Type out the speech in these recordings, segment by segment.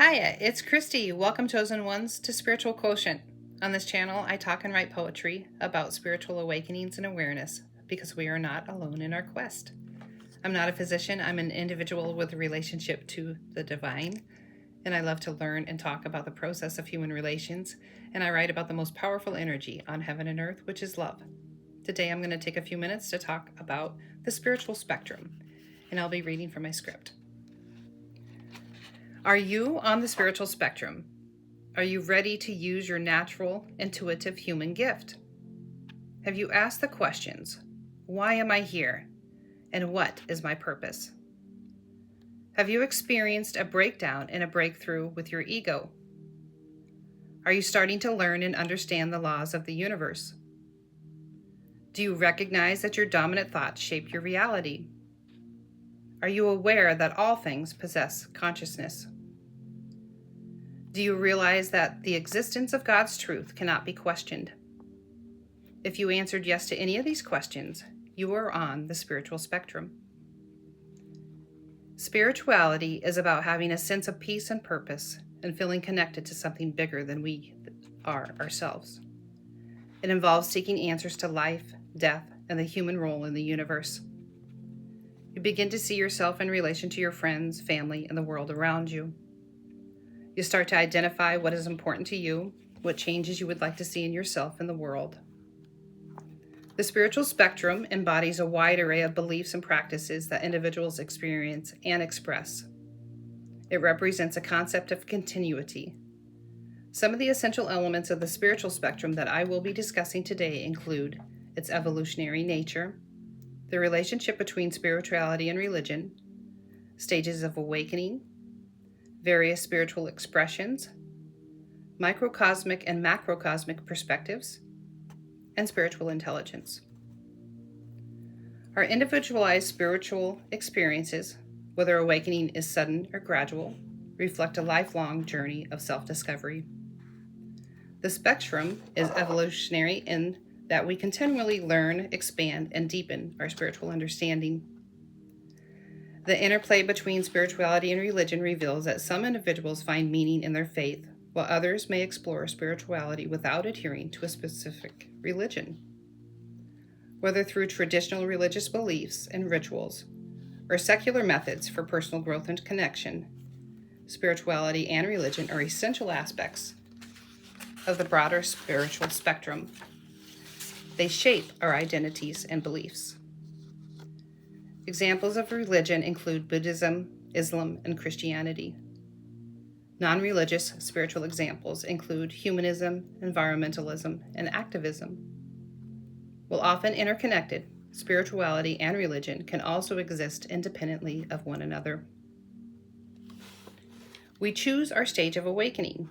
Hi, it's Christy. Welcome, Chosen Ones, to Spiritual Quotient. On this channel, I talk and write poetry about spiritual awakenings and awareness because we are not alone in our quest. I'm not a physician, I'm an individual with a relationship to the divine, and I love to learn and talk about the process of human relations, and I write about the most powerful energy on heaven and earth, which is love. Today, I'm going to take a few minutes to talk about the spiritual spectrum, and I'll be reading from my script. Are you on the spiritual spectrum? Are you ready to use your natural, intuitive human gift? Have you asked the questions, why am I here? And what is my purpose? Have you experienced a breakdown and a breakthrough with your ego? Are you starting to learn and understand the laws of the universe? Do you recognize that your dominant thoughts shape your reality? Are you aware that all things possess consciousness? Do you realize that the existence of God's truth cannot be questioned? If you answered yes to any of these questions, you are on the spiritual spectrum. Spirituality is about having a sense of peace and purpose and feeling connected to something bigger than we are ourselves. It involves seeking answers to life, death, and the human role in the universe. You begin to see yourself in relation to your friends, family, and the world around you. You start to identify what is important to you, what changes you would like to see in yourself and the world. The spiritual spectrum embodies a wide array of beliefs and practices that individuals experience and express. It represents a concept of continuity. Some of the essential elements of the spiritual spectrum that I will be discussing today include its evolutionary nature, the relationship between spirituality and religion, stages of awakening, various spiritual expressions, microcosmic and macrocosmic perspectives, and spiritual intelligence. Our individualized spiritual experiences, whether awakening is sudden or gradual, reflect a lifelong journey of self-discovery. The spectrum is evolutionary in that we continually learn, expand, and deepen our spiritual understanding. The interplay between spirituality and religion reveals that some individuals find meaning in their faith, while others may explore spirituality without adhering to a specific religion. Whether through traditional religious beliefs and rituals or secular methods for personal growth and connection, spirituality and religion are essential aspects of the broader spiritual spectrum. They shape our identities and beliefs. Examples of religion include Buddhism, Islam, and Christianity. Non-religious spiritual examples include humanism, environmentalism, and activism. While often interconnected, spirituality and religion can also exist independently of one another. We choose our stage of awakening.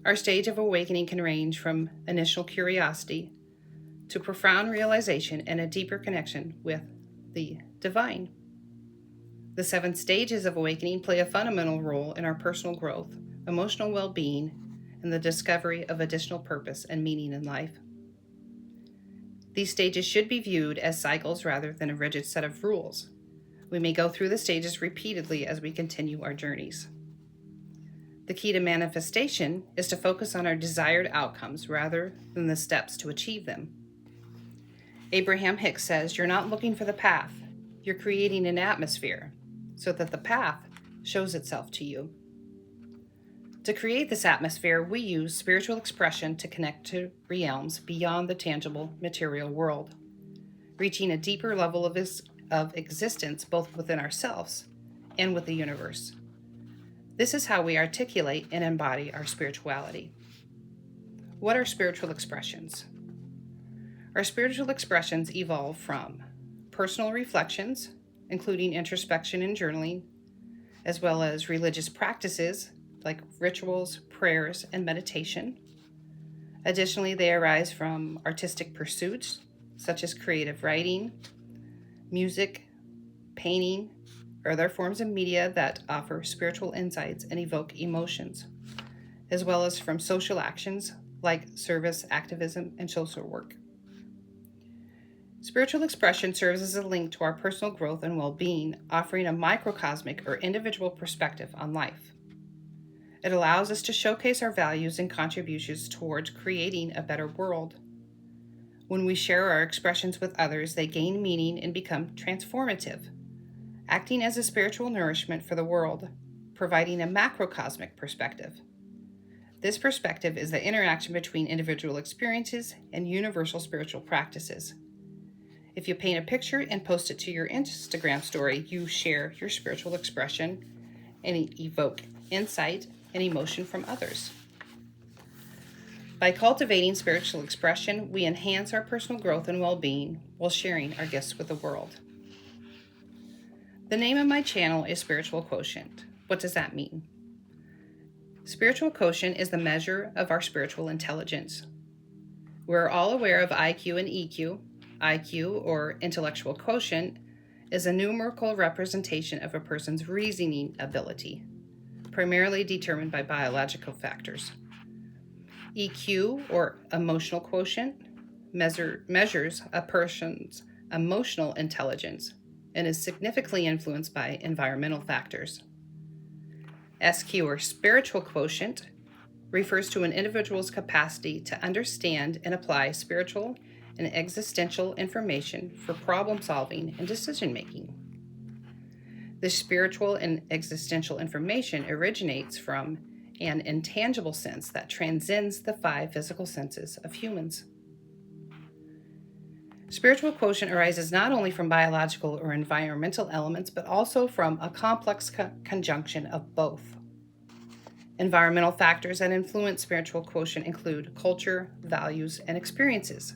Our stage of awakening can range from initial curiosity to profound realization and a deeper connection with the divine. The 7 stages of awakening play a fundamental role in our personal growth, emotional well-being, and the discovery of additional purpose and meaning in life. These stages should be viewed as cycles rather than a rigid set of rules. We may go through the stages repeatedly as we continue our journeys. The key to manifestation is to focus on our desired outcomes rather than the steps to achieve them. Abraham Hicks says, "You're not looking for the path, you're creating an atmosphere so that the path shows itself to you." To create this atmosphere, we use spiritual expression to connect to realms beyond the tangible material world, reaching a deeper level of existence both within ourselves and with the universe. This is how we articulate and embody our spirituality. What are spiritual expressions? Our spiritual expressions evolve from personal reflections, including introspection and journaling, as well as religious practices like rituals, prayers, and meditation. Additionally, they arise from artistic pursuits such as creative writing, music, painting, or other forms of media that offer spiritual insights and evoke emotions, as well as from social actions like service, activism, and social work. Spiritual expression serves as a link to our personal growth and well-being, offering a microcosmic or individual perspective on life. It allows us to showcase our values and contributions towards creating a better world. When we share our expressions with others, they gain meaning and become transformative, acting as a spiritual nourishment for the world, providing a macrocosmic perspective. This perspective is the interaction between individual experiences and universal spiritual practices. If you paint a picture and post it to your Instagram story, you share your spiritual expression and evoke insight and emotion from others. By cultivating spiritual expression, we enhance our personal growth and well-being while sharing our gifts with the world. The name of my channel is Spiritual Quotient. What does that mean? Spiritual quotient is the measure of our spiritual intelligence. We're all aware of IQ and EQ. IQ, or intellectual quotient, is a numerical representation of a person's reasoning ability, primarily determined by biological factors. EQ, or emotional quotient, measures a person's emotional intelligence and is significantly influenced by environmental factors. SQ, or spiritual quotient, refers to an individual's capacity to understand and apply spiritual and existential information for problem solving and decision making. This spiritual and existential information originates from an intangible sense that transcends the 5 physical senses of humans. Spiritual quotient arises not only from biological or environmental elements, but also from a complex conjunction of both. Environmental factors that influence spiritual quotient include culture, values, and experiences.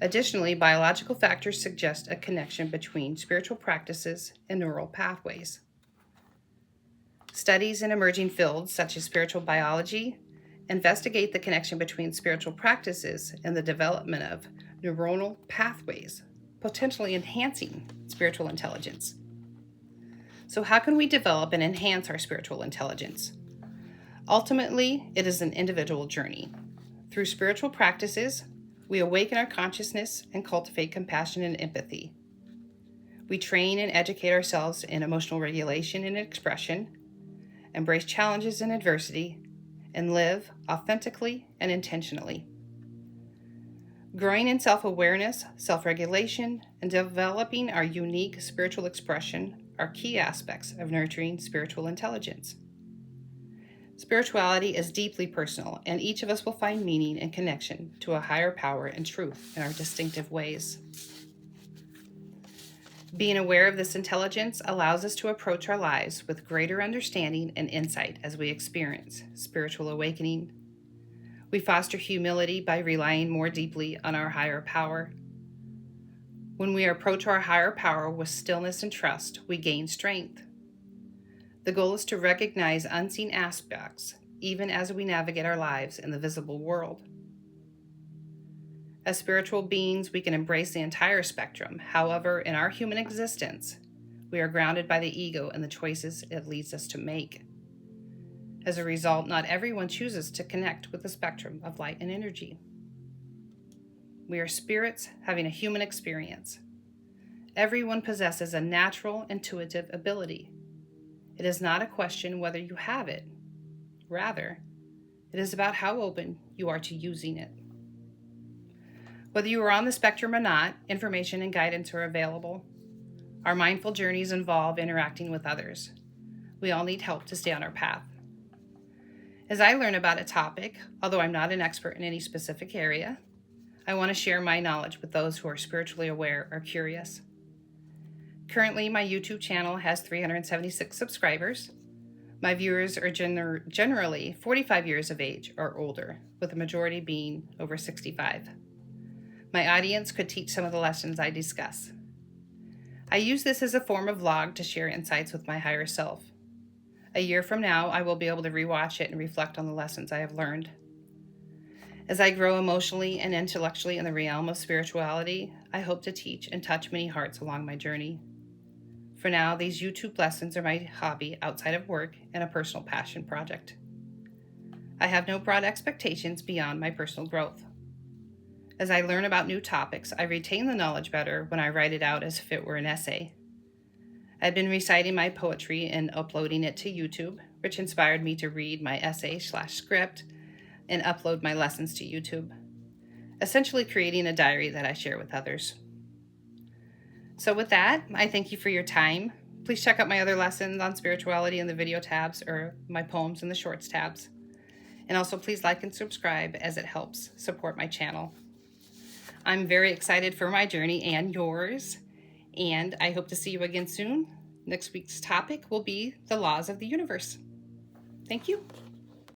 Additionally, biological factors suggest a connection between spiritual practices and neural pathways. Studies in emerging fields such as spiritual biology investigate the connection between spiritual practices and the development of neuronal pathways, potentially enhancing spiritual intelligence. So how can we develop and enhance our spiritual intelligence? Ultimately, it is an individual journey. Through spiritual practices, we awaken our consciousness and cultivate compassion and empathy. We train and educate ourselves in emotional regulation and expression, embrace challenges and adversity, and live authentically and intentionally. Growing in self-awareness, self-regulation, and developing our unique spiritual expression are key aspects of nurturing spiritual intelligence. Spirituality is deeply personal, and each of us will find meaning and connection to a higher power and truth in our distinctive ways. Being aware of this intelligence allows us to approach our lives with greater understanding and insight as we experience spiritual awakening. We foster humility by relying more deeply on our higher power. When we approach our higher power with stillness and trust, we gain strength. The goal is to recognize unseen aspects, even as we navigate our lives in the visible world. As spiritual beings, we can embrace the entire spectrum. However, in our human existence, we are grounded by the ego and the choices it leads us to make. As a result, not everyone chooses to connect with the spectrum of light and energy. We are spirits having a human experience. Everyone possesses a natural, intuitive ability. It is not a question whether you have it. Rather, it is about how open you are to using it. Whether you are on the spectrum or not, information and guidance are available. Our mindful journeys involve interacting with others. We all need help to stay on our path. As I learn about a topic, although I'm not an expert in any specific area, I want to share my knowledge with those who are spiritually aware or curious. Currently, my YouTube channel has 376 subscribers. My viewers are generally 45 years of age or older, with the majority being over 65. My audience could teach some of the lessons I discuss. I use this as a form of vlog to share insights with my higher self. A year from now, I will be able to rewatch it and reflect on the lessons I have learned. As I grow emotionally and intellectually in the realm of spirituality, I hope to teach and touch many hearts along my journey. For now, these YouTube lessons are my hobby outside of work and a personal passion project. I have no broad expectations beyond my personal growth. As I learn about new topics, I retain the knowledge better when I write it out as if it were an essay. I've been reciting my poetry and uploading it to YouTube, which inspired me to read my essay/script and upload my lessons to YouTube, essentially creating a diary that I share with others. So with that, I thank you for your time. Please check out my other lessons on spirituality in the video tabs or my poems in the shorts tabs. And also please like and subscribe as it helps support my channel. I'm very excited for my journey and yours, and I hope to see you again soon. Next week's topic will be the laws of the universe. Thank you.